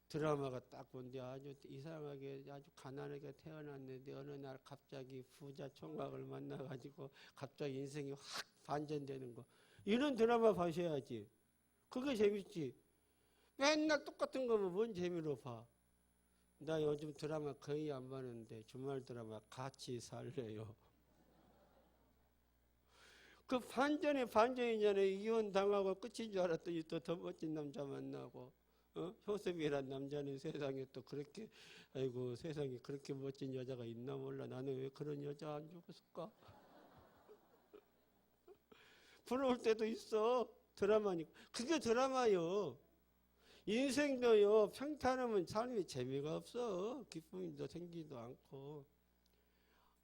드라마가 딱 본데 아주 이상하게 아주 가난하게 태어났는데 어느 날 갑자기 부자 총각을 만나가지고 갑자기 인생이 확 반전되는 거. 이런 드라마 보셔야지. 그게 재밌지. 맨날 똑같은 거면 뭔 재미로 봐. 나 요즘 드라마 거의 안 보는데 주말 드라마 같이 살래요. 그 반전이잖아요. 이혼 당하고 끝인 줄 알았더니 또 더 멋진 남자 만나고. 효셉이란 남자는 세상에 또 그렇게 아이고 세상에 그렇게 멋진 여자가 있나 몰라. 나는 왜 그런 여자 안 죽었을까? 부러울 때도 있어. 드라마니까. 그게 드라마요. 인생도요. 평탄하면 삶이 재미가 없어. 기쁨도 생기도 않고.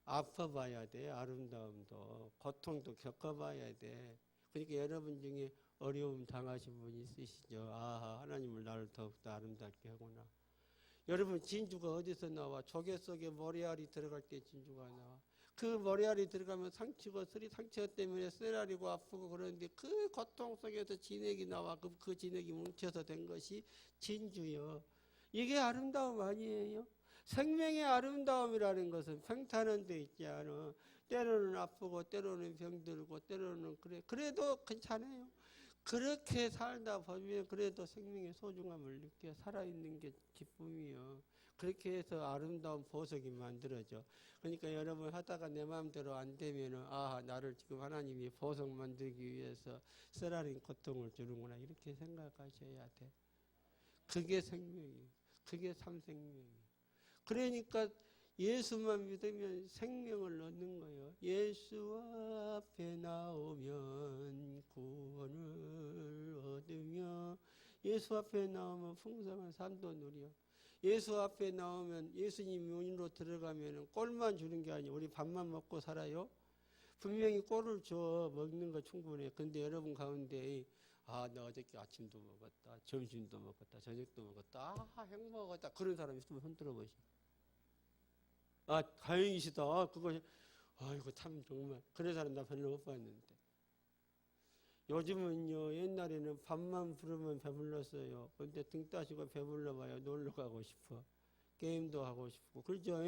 아파봐야 돼. 아름다움도. 고통도 겪어봐야 돼. 그러니까 여러분 중에 어려움 당하신 분이 있으시죠. 아, 하나님을 나를 더욱더 아름답게 하구나. 여러분 진주가 어디서 나와? 조개 속에 머리알이 들어갈 때 진주가 나와. 그 머리알이 들어가면 상처가 때문에 쓰라리고 아프고 그러는데 그 고통 속에서 진액이 나와. 그 진액이 뭉쳐서 된 것이 진주요. 이게 아름다움 아니에요? 생명의 아름다움이라는 것은 평탄한 데 있지 않아. 때로는 아프고 때로는 병들고 때로는 그래도 괜찮아요. 그렇게 살다 보면 그래도 생명의 소중함을 느껴. 살아있는 게 기쁨이요. 그렇게 해서 아름다운 보석이 만들어져. 그러니까 여러분 하다가 내 마음대로 안 되면은 아, 나를 지금 하나님이 보석 만들기 위해서 쓰라린 고통을 주는구나. 이렇게 생각하셔야 돼. 그게 생명이에요. 그게 참생명이에요. 그러니까 예수만 믿으면 생명을 얻는 거예요. 예수 앞에 나오면 구원을 얻으며 예수 앞에 나오면 풍성한 삶도 누려. 예수 앞에 나오면 예수님 문으로 들어가면 꼴만 주는 게 아니에요. 우리 밥만 먹고 살아요? 분명히 꼴을 줘. 먹는 거 충분해. 근데 여러분 가운데 아, 나 어저께 아침도 먹었다. 점심도 먹었다. 저녁도 먹었다. 아, 행복하다. 그런 사람 있으면 손 들어보시오. 아, 다행이시다. 그거, 아이고, 참, 정말. 그런 사람 나 별로 못 봤는데. 요즘은요, 옛날에는 밥만 부르면 배불렀어요. 근데 등 따시고 배불러봐요. 놀러 가고 싶어. 게임도 하고 싶고. 그렇죠?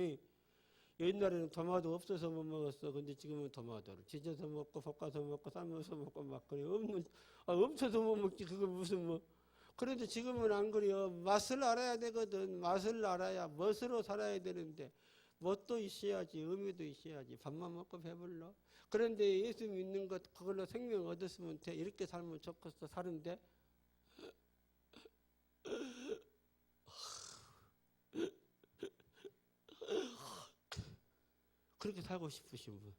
옛날에는 토마토 없어서 못 먹었어. 근데 지금은 토마토를 지져서 먹고, 볶아서 먹고, 삶아서 먹고, 막 그래. 없어서 못 먹지. 그걸 무슨 뭐. 그런데 지금은 안 그래요. 맛을 알아야 되거든. 맛을 알아야 멋으로 살아야 되는데. 뭣도 있어야지, 의미도 있어야지. 밥만 먹고 배불러. 그런데 예수 믿는 것 그걸로 생명 얻었으면 돼. 이렇게 살면 좋겠어. 사는데 그렇게 살고 싶으신 분?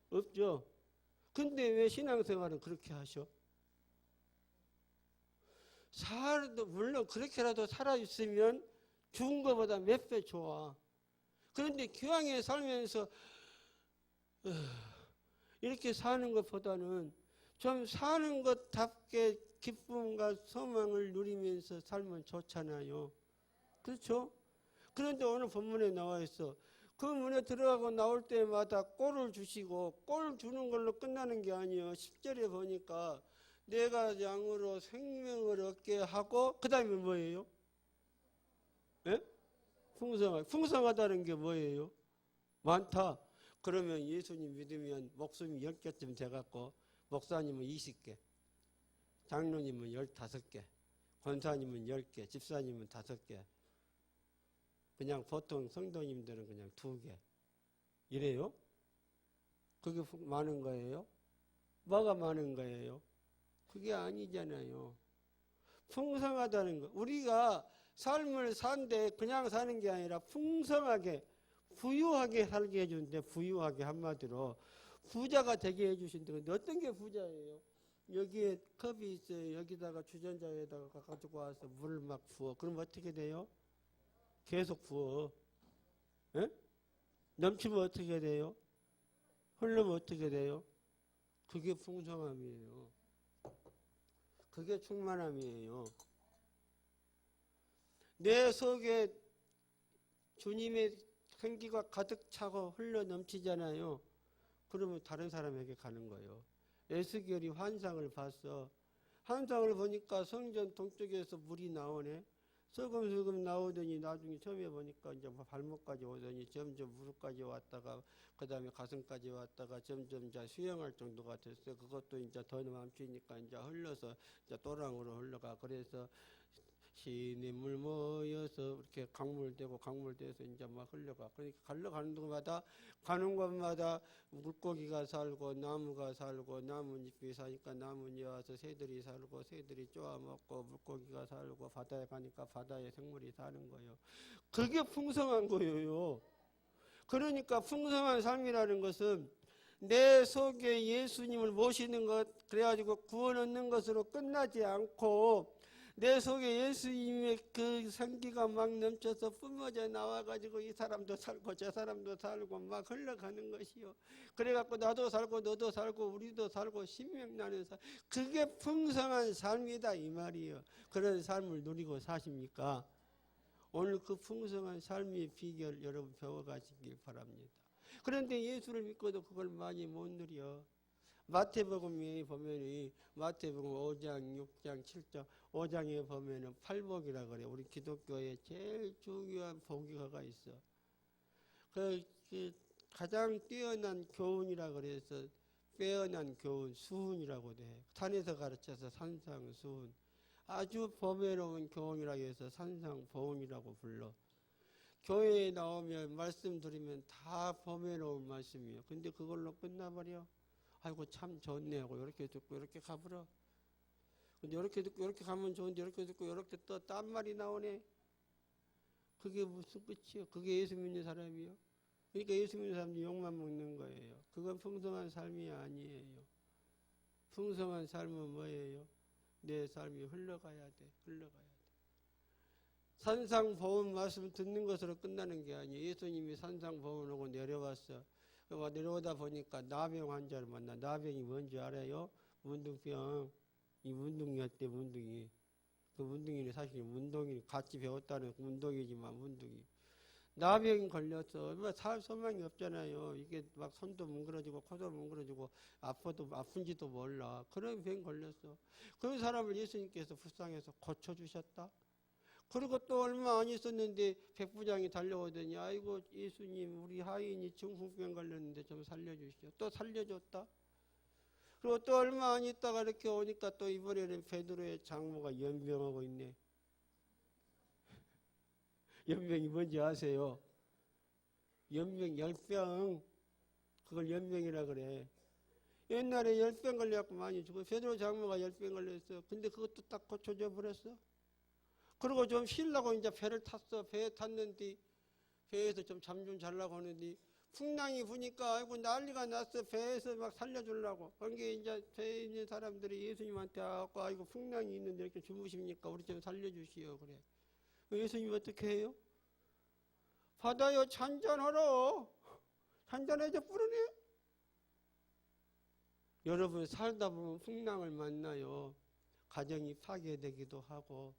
없죠? 근데 왜 신앙생활은 그렇게 하셔? 물론 그렇게라도 살아있으면 죽은 것보다 몇 배 좋아. 그런데 교황에 살면서 이렇게 사는 것보다는 좀 사는 것답게 기쁨과 소망을 누리면서 살면 좋잖아요. 그렇죠? 그런데 오늘 본문에 나와 있어. 그 문에 들어가고 나올 때마다 꼴을 주시고, 꼴 주는 걸로 끝나는 게 아니에요. 10절에 보니까 내가 양으로 생명을 얻게 하고, 그 다음에 뭐예요? 예? 풍성하다는 게 뭐예요? 많다. 그러면 예수님 믿으면 목숨이 10개쯤 돼갖고 목사님은 20개, 장로님은 15개, 권사님은 10개, 집사님은 5개, 그냥 보통 성도님들은 그냥 2개. 이래요? 그게 많은 거예요? 뭐가 많은 거예요? 그게 아니잖아요. 풍성하다는 거. 우리가 삶을 산데 그냥 사는 게 아니라 풍성하게, 부유하게 살게 해준대. 부유하게 한마디로 부자가 되게 해주신대. 근데 어떤 게 부자예요? 여기에 컵이 있어요. 여기다가 주전자에다가 가지고 와서 물을 막 부어. 그럼 어떻게 돼요? 계속 부어. 에? 넘치면 어떻게 돼요? 흐르면 어떻게 돼요? 그게 풍성함이에요. 그게 충만함이에요. 내 속에 주님의 생기가 가득 차고 흘러 넘치잖아요. 그러면 다른 사람에게 가는 거예요. 에스겔이 환상을 봤어. 환상을 보니까 성전 동쪽에서 물이 나오네. 슬금슬금 나오더니 나중에 처음에 보니까 이제 발목까지 오더니 점점 무릎까지 왔다가 그 다음에 가슴까지 왔다가 점점 이제 수영할 정도가 됐어요. 그것도 이제 더 멈추니까 이제 흘러서 이제 또랑으로 흘러가. 그래서 시냇물 모여서 이렇게 강물되고 강물돼서 이제 막 흘러가. 그러니까 가는 곳마다 가는 곳마다 물고기가 살고 나무가 살고 나뭇잎이 사니까 나뭇잎 와서 새들이 살고 새들이 쪼아먹고 물고기가 살고 바다에 가니까 바다에 생물이 사는 거예요. 그게 풍성한 거예요. 그러니까 풍성한 삶이라는 것은 내 속에 예수님을 모시는 것, 그래가지고 구원 얻는 것으로 끝나지 않고 내 속에 예수님의 그 생기가 막 넘쳐서 뿜어져 나와가지고 이 사람도 살고 저 사람도 살고 막 흘러가는 것이요. 그래갖고 나도 살고 너도 살고 우리도 살고 신명나는 삶. 그게 풍성한 삶이다 이 말이에요. 그런 삶을 누리고 사십니까? 오늘 그 풍성한 삶의 비결 여러분 배워가시길 바랍니다. 그런데 예수를 믿고도 그걸 많이 못 누려. 마태복음에 보면은 마태복음 5장, 6장, 7장, 5장에 보면은 팔복이라 그래. 우리 기독교에 제일 중요한 복이가 있어. 그 가장 뛰어난 교훈이라 그래서 빼어난 교훈, 수훈이라고 돼. 산에서 가르쳐서 산상수훈. 아주 보배로운 교훈이라 해서 산상보훈이라고 불러. 교회에 나오면 말씀 들으면 다 보배로운 말씀이에요. 근데 그걸로 끝나버려. 아이고 참 좋네 하고 이렇게 듣고 이렇게 가버려. 근데 이렇게 듣고 이렇게 가면 좋은데 이렇게 듣고 이렇게 또 딴 말이 나오네. 그게 무슨 끝이요? 그게 예수 믿는 사람이요? 그러니까 예수 믿는 사람들이 욕만 먹는 거예요. 그건 풍성한 삶이 아니에요. 풍성한 삶은 뭐예요? 내 삶이 흘러가야 돼. 흘러가야 돼. 산상보훈 말씀 듣는 것으로 끝나는 게 아니에요. 예수님이 산상보훈하고 내려왔어. 내려오다 보니까 나병 환자를 만나. 나병이 뭔지 알아요? 문둥병. 이 문둥이였대, 문둥이. 그 문둥이는 사실 문둥이 같이 배웠다는 문둥이지만 문둥이. 나병이 걸렸어. 얼마나 살 소망이 없잖아요. 이게 막 손도 뭉그러지고 코도 뭉그러지고 아픈지도 몰라. 그런 병 걸렸어. 그 사람을 예수님께서 불쌍해서 고쳐주셨다. 그리고 또 얼마 안 있었는데 백부장이 달려오더니 아이고 예수님 우리 하인이 중풍병 걸렸는데 좀 살려주시오. 또 살려줬다. 그리고 또 얼마 안 있다가 이렇게 오니까 또 이번에는 베드로의 장모가 연병하고 있네. 연병이 뭔지 아세요? 연병 열병. 그걸 연병이라 그래. 옛날에 열병 걸려갖고 많이 죽어. 베드로 장모가 열병 걸렸어. 근데 그것도 딱 고쳐져 버렸어. 그리고 좀 쉬려고 이제 배를 탔어. 배에 탔는데 배에서 좀 잠 좀 자려고 하는데 풍랑이 부니까 아이고 난리가 났어. 배에서 막 살려주려고. 그게 이제 배에 있는 사람들이 예수님한테 와갖고 아이고 풍랑이 있는데 이렇게 주무십니까? 우리 좀 살려주시오. 그래. 예수님 어떻게 해요? 바다여 잔잔하라. 잔잔해져 뿌르네. 여러분 살다 보면 풍랑을 만나요. 가정이 파괴되기도 하고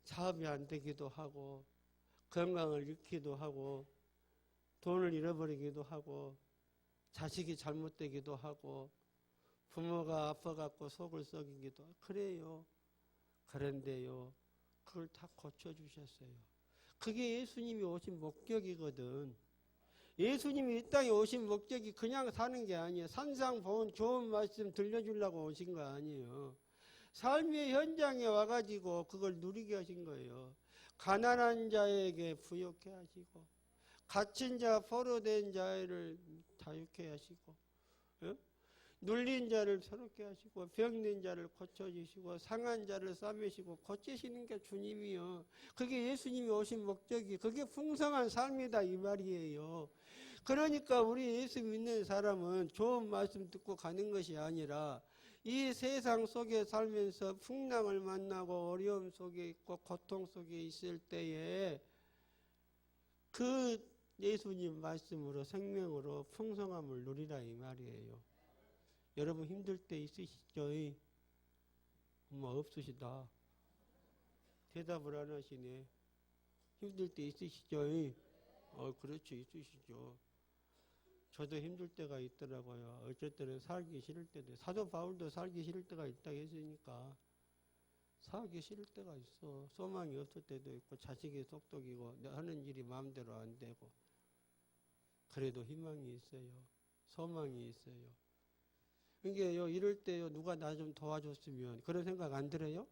사업이 안 되기도 하고 건강을 잃기도 하고 돈을 잃어버리기도 하고 자식이 잘못되기도 하고 부모가 아파갖고 속을 썩이기도 하고 그래요. 그런데요. 그걸 다 고쳐주셨어요. 그게 예수님이 오신 목적이거든. 예수님이 이 땅에 오신 목적이 그냥 사는 게 아니에요. 산상 본 좋은 말씀 들려주려고 오신 거 아니에요. 삶의 현장에 와가지고 그걸 누리게 하신 거예요. 가난한 자에게 부욕해 하시고 갇힌 자, 포로된 자를 자유케 하시고 눌린 자를 새롭게 하시고 병든 자를 고쳐주시고 상한 자를 싸매시고 고치시는 게 주님이요. 그게 예수님이 오신 목적이 그게 풍성한 삶이다 이 말이에요. 그러니까 우리 예수 믿는 사람은 좋은 말씀 듣고 가는 것이 아니라 이 세상 속에 살면서 풍랑을 만나고 어려움 속에 있고 고통 속에 있을 때에 그 예수님 말씀으로 생명으로 풍성함을 누리라 이 말이에요. 여러분 힘들 때 있으시죠? 엄마 없으시다. 대답을 안 하시네. 힘들 때 있으시죠? 그렇죠. 있으시죠. 저도 힘들 때가 있더라고요. 어쩔 때는 살기 싫을 때도. 사도 바울도 살기 싫을 때가 있다고 했으니까 살기 싫을 때가 있어. 소망이 없을 때도 있고 자식이 속독이고 하는 일이 마음대로 안 되고 그래도 희망이 있어요. 소망이 있어요. 그러니까 이럴 때요 누가 나 좀 도와줬으면 그런 생각 안 들어요?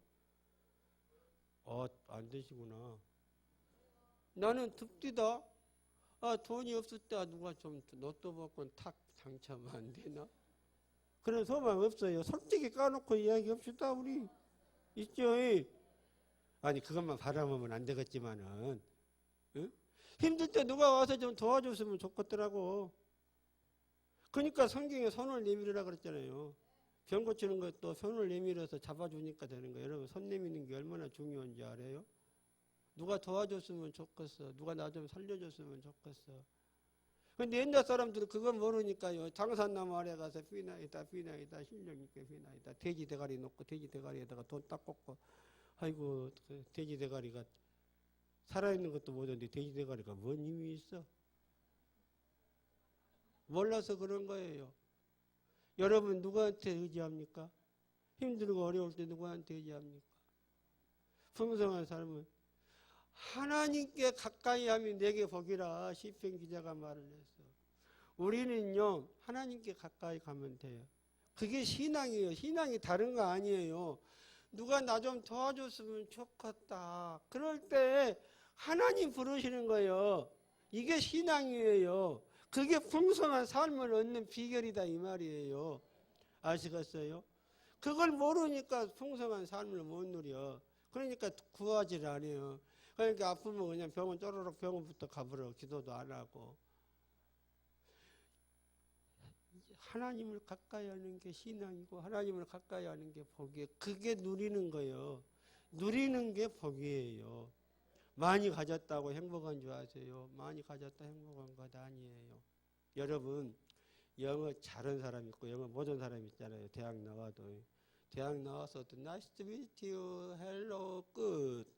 안 되시구나. 나는 득디다. 돈이 없을 때 누가 좀 로또 받고 탁 당첨 안 되나? 그런 소망 없어요. 솔직히 까놓고 이야기합시다 우리. 있죠? 아니 그것만 바라보면 안 되겠지만은 응? 힘들 때 누가 와서 좀 도와줬으면 좋겠더라고. 그러니까 성경에 손을 내밀으라 그랬잖아요. 병 고치는 것도 손을 내밀어서 잡아주니까 되는 거예요. 여러분 손 내미는 게 얼마나 중요한지 알아요? 누가 도와줬으면 좋겠어. 누가 나 좀 살려줬으면 좋겠어. 근데 옛날 사람들은 그건 모르니까요. 장산나무 아래 가서 피나이다 신령님께 피나이다. 돼지 대가리 놓고 돼지 대가리에다가 돈 딱 꽂고 아이고 그 돼지 대가리가 살아있는 것도 모르는데 돼지 대가리가 뭔 힘이 있어? 몰라서 그런 거예요. 여러분 누구한테 의지합니까? 힘들고 어려울 때 누구한테 의지합니까? 풍성한 삶은 하나님께 가까이 하면 내게 복이라 시편 기자가 말을 했어. 우리는요 하나님께 가까이 가면 돼요. 그게 신앙이에요. 신앙이 다른 거 아니에요. 누가 나 좀 도와줬으면 좋겠다. 그럴 때 하나님 부르시는 거예요. 이게 신앙이에요. 그게 풍성한 삶을 얻는 비결이다 이 말이에요. 아시겠어요? 그걸 모르니까 풍성한 삶을 못 누려. 그러니까 구하지를 안 해요. 그러니까 아프면 그냥 병원 쪼르륵 병원부터 가버려. 기도도 안 하고. 하나님을 가까이 하는 게 신앙이고 하나님을 가까이 하는 게 복이에요. 그게 누리는 거예요. 누리는 게 복이에요. 많이 가졌다고 행복한 줄 아세요? 많이 가졌다 행복한 것 아니에요. 여러분 영어 잘하는 사람 있고 영어 못하는 사람 있잖아요. 대학 나와도. 대학 나와서도 nice to meet you, hello, good.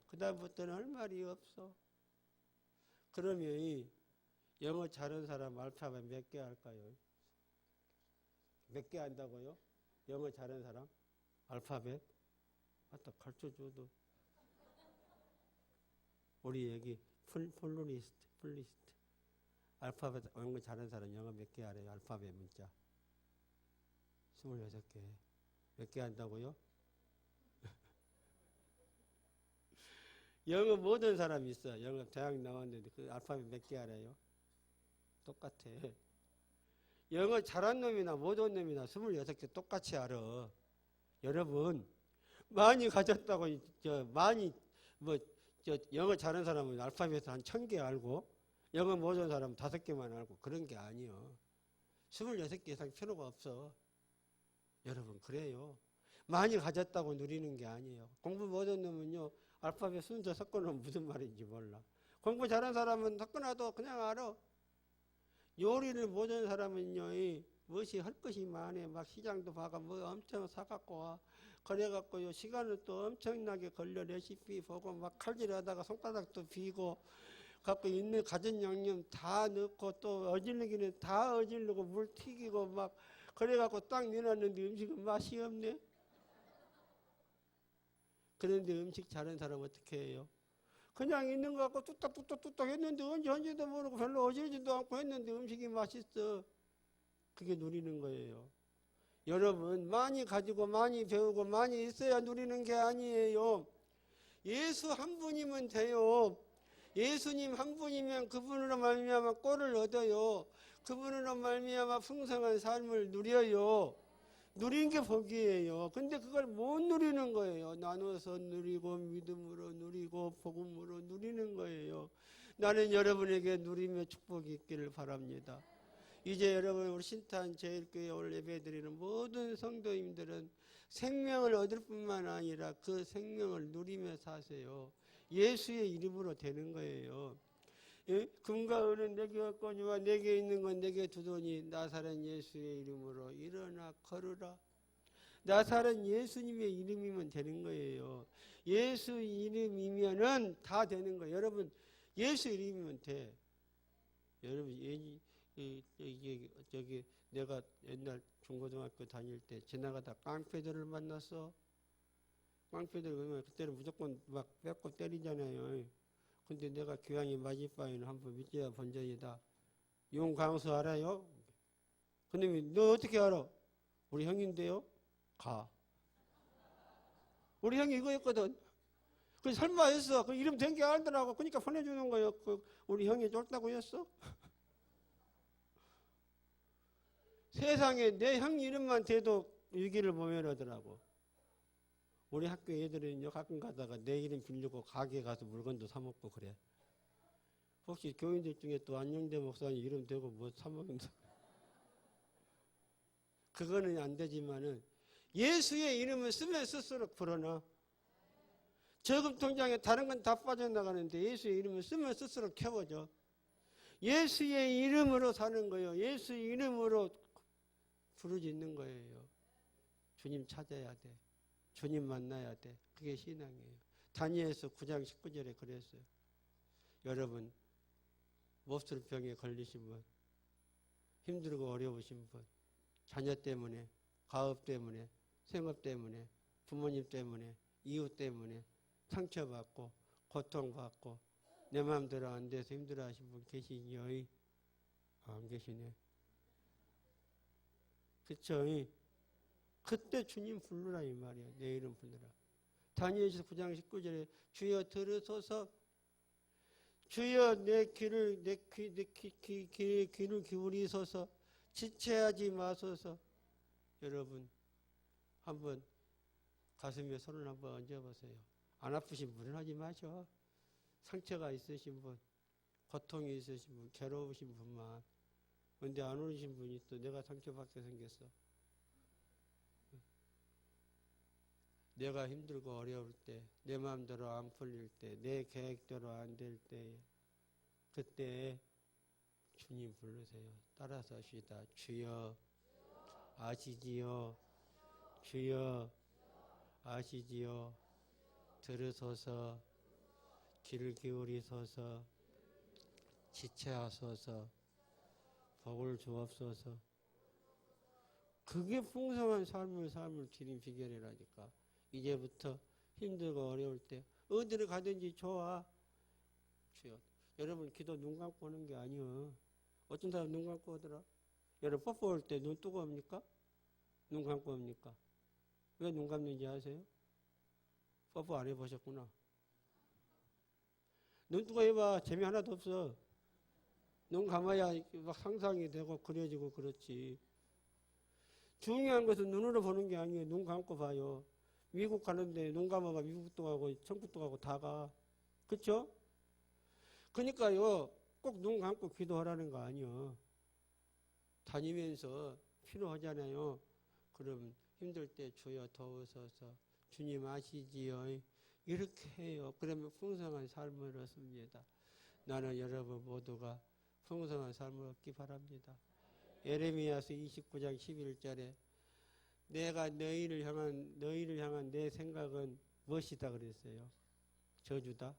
그 다음부터는 할 말이 없어. 그러면 영어 잘하는 사람 알파벳 몇 개 할까요? 몇 개 한다고요? 영어 잘하는 사람? 알파벳? 아따 가르쳐줘도. 우리 여기 풀리스트. 알파벳 영어 잘하는 사람 영어 몇 개 알아요? 알파벳 문자. 26개. 몇 개 한다고요? 영어 못하는 사람이 있어. 영어 대학 나왔는데 그 알파벳 몇 개 알아요? 똑같아. 영어 잘한 놈이나 못한 놈이나 26개 똑같이 알아. 여러분 많이 가졌다고 많이 영어 잘하는 사람은 알파벳 한 1000개 알고 영어 못하는 사람은 5개만 알고 그런 게 아니요. 26개 이상 필요가 없어. 여러분 그래요. 많이 가졌다고 누리는 게 아니에요. 공부 못한 놈은요. 알파벳 순서 섞어놓으면 무슨 말인지 몰라. 공부 잘하는 사람은 섞어놔도 그냥 알아. 요리를 못하는 사람은요. 무엇이 할 것이 많아. 막 시장도 봐가 뭐 엄청 사갖고 와. 그래갖고요. 시간을 또 엄청나게 걸려. 레시피 보고 막 칼질하다가 손가락도 비고 갖고 있는 가진 양념 다 넣고 또 어질르기는 다 어질르고 물 튀기고 막 그래갖고 딱 내놨는데 음식은 맛이 없네. 그런데 음식 잘하는 사람 어떻게 해요? 그냥 있는 거 갖고 뚝딱뚝딱뚝딱 했는데 언제 한지도 모르고 별로 어지르지도 않고 했는데 음식이 맛있어. 그게 누리는 거예요. 여러분 많이 가지고 많이 배우고 많이 있어야 누리는 게 아니에요. 예수 한 분이면 돼요. 예수님 한 분이면 그분으로 말미암아 꼴을 얻어요. 그분으로 말미암아 풍성한 삶을 누려요. 누린 게 복이에요. 근데 그걸 못 누리는 거예요. 나눠서 누리고 믿음으로 누리고 복음으로 누리는 거예요. 나는 여러분에게 누리며 축복이 있기를 바랍니다. 이제 여러분 우리 신탄 제일교회 오늘 예배드리는 모든 성도님들은 생명을 얻을 뿐만 아니라 그 생명을 누리며 사세요. 예수의 이름으로 되는 거예요. 예? 금과 은은 내게 없거니와 내게 있는 건 내게 두더니 나사렛 예수의 이름으로 일어나 걸으라. 나사렛 예수님의 이름이면 되는 거예요. 예수 이름이면은 다 되는 거예요. 여러분 예수 이름이면 돼. 여러분 저기 내가 옛날 중고등학교 다닐 때 지나가다 깡패들을 만났어. 깡패들 그때는 무조건 막 뺏고 때리잖아요. 근데 내가 교양이 맞을 바에는 한번 믿어야 본전이다. 용광수 알아요? 근데 너 어떻게 알아? 우리 형인데요? 가. 우리 형이 이거였거든. 그 설마 했어. 그 이름 된 게 알더라고. 그러니까 보내주는 거예요. 그 우리 형이 쫄다고 했어? 세상에 내 형 이름만 대도 일기를 모면하더라고. 우리 학교 애들은요 가끔 가다가 내 이름 빌리고 가게 가서 물건도 사 먹고 그래. 혹시 교인들 중에 또 안녕대 목사님 이름 대고 뭐 사 먹는다? 그거는 안 되지만은 예수의 이름을 쓰면 쓸수록 불어나. 저금 통장에 다른 건 다 빠져나가는데 예수의 이름을 쓰면 쓸수록 채워져. 예수의 이름으로 사는 거예요. 예수 이름으로 부르짖는 거예요. 주님 찾아야 돼. 주님 만나야 돼. 그게 신앙이에요. 다니엘서 9장 19절에 그랬어요. 여러분 몹쓸병에 걸리신 분, 힘들고 어려우신 분, 자녀 때문에, 가업 때문에, 생업 때문에, 부모님 때문에, 이웃 때문에 상처받고 고통받고 내 마음대로 안 돼서 힘들어하신 분 계시니요? 안 계시네. 그쵸? 그때 주님 부르라 이 말이야. 내 이름 부르라. 다니엘서 9장 19절에 주여 들으소서. 주여 내 귀를 기울이소서. 지체하지 마소서. 여러분 한번 가슴에 손을 한번 얹어보세요. 안 아프신 분은 하지 마셔. 상처가 있으신 분, 고통이 있으신 분, 괴로우신 분만. 근데 안 오신 분이 또 내가 상처받게 생겼어. 내가 힘들고 어려울 때, 내 마음대로 안 풀릴 때, 내 계획대로 안 될 때, 그때 주님 부르세요. 따라서 하시다. 주여 아시지요. 주여 아시지요. 들으소서. 귀를 기울이소서. 지체하소서. 복을 주옵소서. 그게 풍성한 삶을 드린 비결이라니까. 이제부터 힘들고 어려울 때 어디를 가든지 좋아. 주여. 여러분 기도 눈 감고 오는 게 아니요. 어떤 사람 눈 감고 오더라. 여러분 뽀뽀할 때 눈 뜨고 옵니까? 눈 감고 옵니까? 왜 눈 감는지 아세요? 뽀뽀 안 해보셨구나. 눈 뜨고 해봐. 재미 하나도 없어. 눈 감아야 막 상상이 되고 그려지고 그렇지. 중요한 것은 눈으로 보는 게 아니에요. 눈 감고 봐요. 미국 가는데 눈 감아봐 미국도 가고 천국도 가고 다 가. 그렇죠? 그러니까요, 꼭 눈 감고 기도하라는 거 아니요. 다니면서 필요하잖아요. 그럼 힘들 때 주여 도우소서, 주님 아시지요. 이렇게 해요. 그러면 풍성한 삶을 얻습니다. 나는 여러분 모두가 풍성한 삶을 얻기 바랍니다. 에레미야서 29장 11절에 내가 너희를 향한 내 생각은 무엇이다 그랬어요? 저주다,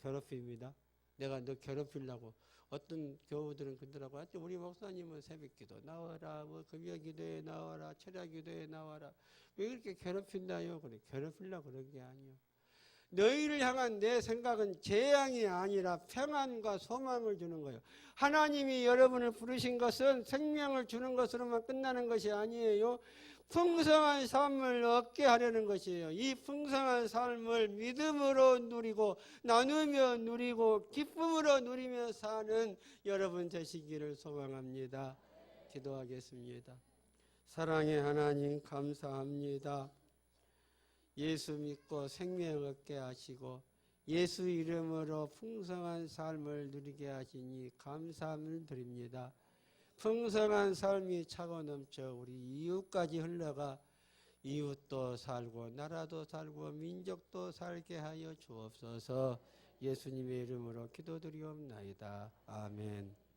괴롭힘이다. 내가 너 괴롭히려고. 어떤 교우들은 그러더라고. 우리 목사님은 새벽기도 나와라, 뭐 금요기도에 나와라, 철야기도에 나와라. 왜 이렇게 괴롭힌다요? 그래, 괴롭히려고 그런 게 아니요. 너희를 향한 내 생각은 재앙이 아니라 평안과 소망을 주는 거예요. 하나님이 여러분을 부르신 것은 생명을 주는 것으로만 끝나는 것이 아니에요. 풍성한 삶을 얻게 하려는 것이에요. 이 풍성한 삶을 믿음으로 누리고 나누며 누리고 기쁨으로 누리며 사는 여러분 되시기를 소망합니다. 기도하겠습니다. 사랑의 하나님 감사합니다. 예수 믿고 생명 얻게 하시고 예수 이름으로 풍성한 삶을 누리게 하시니 감사함을 드립니다. 풍성한 삶이 차고 넘쳐 우리 이웃까지 흘러가 이웃도 살고 나라도 살고 민족도 살게 하여 주옵소서. 예수님의 이름으로 기도드리옵나이다. 아멘.